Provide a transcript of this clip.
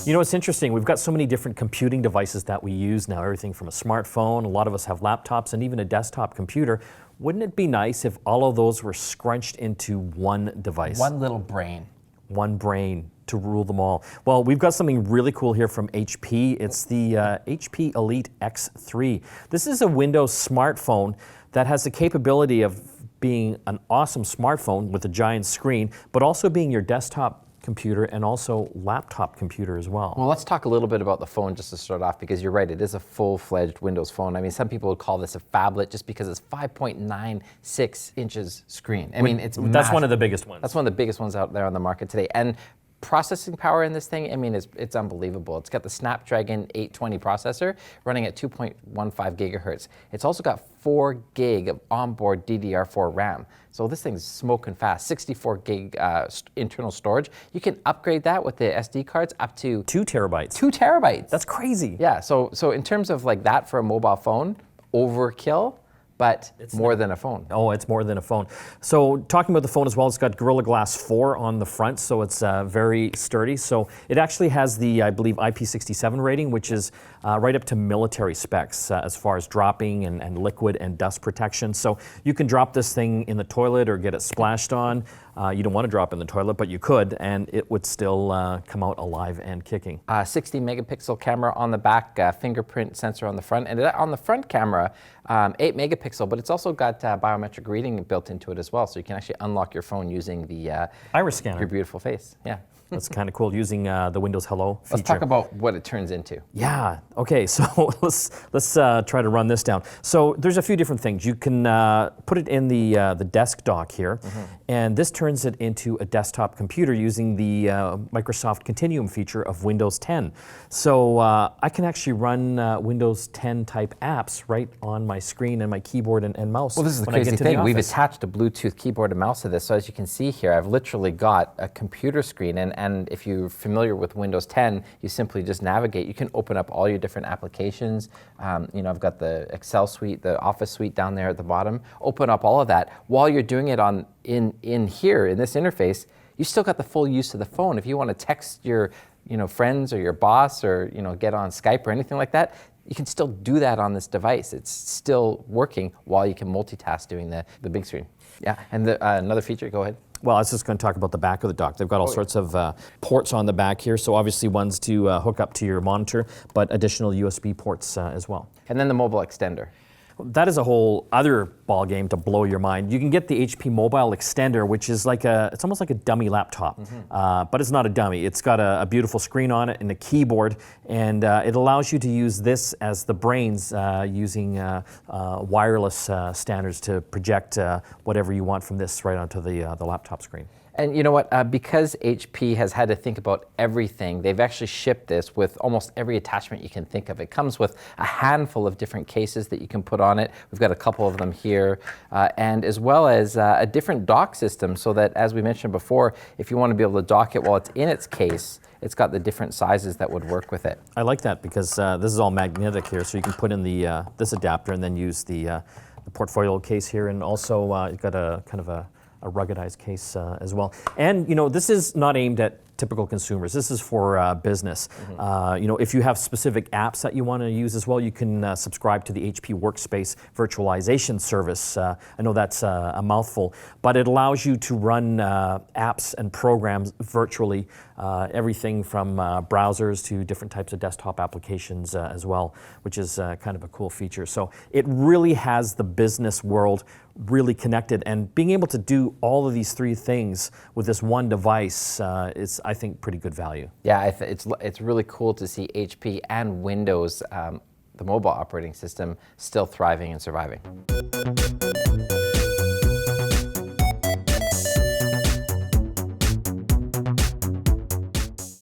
You know, it's interesting. We've got so many different computing devices that we use now, everything from a smartphone, a lot of us have laptops, and even a desktop computer. Wouldn't it be nice if all of those were scrunched into one device? One little brain. One brain to rule them all. Well, we've got something really cool here from HP. It's the HP Elite X3. This is a Windows smartphone that has the capability of being an awesome smartphone with a giant screen, but also being your desktop computer and also laptop computer as well. Well, let's talk a little bit about the phone just to start off, because you're right, it is a full-fledged Windows phone. I mean, some people would call this a phablet just because it's 5.96 inches screen. I mean, it's That's massive. one of the biggest ones. That's one of the biggest ones out there on the market today. And processing power in this thing, I mean, it's unbelievable. It's got the Snapdragon 820 processor running at 2.15 gigahertz. It's also got 4 gig of onboard DDR4 RAM. So this thing's smoking fast. 64 gig internal storage. You can upgrade that with the SD cards up to 2 terabytes. 2 terabytes. That's crazy. Yeah, so in terms of like that for a mobile phone, overkill, but it's more than a phone. Oh, it's more than a phone. So talking about the phone as well, it's got Gorilla Glass 4 on the front, so it's very sturdy. So it actually has the, I believe, IP67 rating, which is right up to military specs as far as dropping and liquid and dust protection. So you can drop this thing in the toilet or get it splashed on. You don't want to drop it in the toilet, but you could, and it would still come out alive and kicking. 60 megapixel camera on the back, fingerprint sensor on the front, and on the front camera, 8 megapixel, but it's also got biometric reading built into it as well, so you can actually unlock your phone using the iris scanner. Your beautiful face. Yeah. That's kind of cool, using the Windows Hello feature. Let's talk about what it turns into. Yeah. Okay. So let's try to run this down. So there's a few different things. You can put it in the desk dock here, and this turns it into a desktop computer using the Microsoft Continuum feature of Windows 10. So I can actually run Windows 10 type apps right on my screen and my keyboard and mouse. Well, this is the crazy thing. We've attached a Bluetooth keyboard and mouse to this, so as you can see here, I've literally got a computer screen, and if you're familiar with Windows 10, you simply just navigate. You can open up all your different applications. You know, I've got the Excel suite, the Office suite down there at the bottom. Open up all of that. While you're doing it in here, in this interface, you still got the full use of the phone. If you want to text your friends or your boss, or get on Skype or anything like that, you can still do that on this device. It's still working while you can multitask doing the big screen. Yeah, and another feature, go ahead. Well, I was just going to talk about the back of the dock. They've got all sorts of ports on the back here, so obviously ones to hook up to your monitor, but additional USB ports as well. And then the mobile extender. That is a whole other ball game to blow your mind. You can get the HP Mobile Extender, which is it's almost like a dummy laptop, but it's not a dummy. It's got a beautiful screen on it and a keyboard, and it allows you to use this as the brains using wireless standards to project whatever you want from this right onto the laptop screen. And you know what, because HP has had to think about everything, they've actually shipped this with almost every attachment you can think of. It comes with a handful of different cases that you can put on it. We've got a couple of them here, and as well as a different dock system, so that, as we mentioned before, if you want to be able to dock it while it's in its case, it's got the different sizes that would work with it. I like that, because this is all magnetic here, so you can put in this adapter and then use the portfolio case here, and also you've got a kind of a ruggedized case as well. And this is not aimed at typical consumers. This is for business. If you have specific apps that you want to use as well, you can subscribe to the HP Workspace virtualization service. I know that's a mouthful, but it allows you to run apps and programs virtually, everything from browsers to different types of desktop applications as well, which is kind of a cool feature. So it really has the business world really connected, and being able to do all of these three things with this one device is, I think, pretty good value. Yeah, it's really cool to see HP and Windows, the mobile operating system, still thriving and surviving.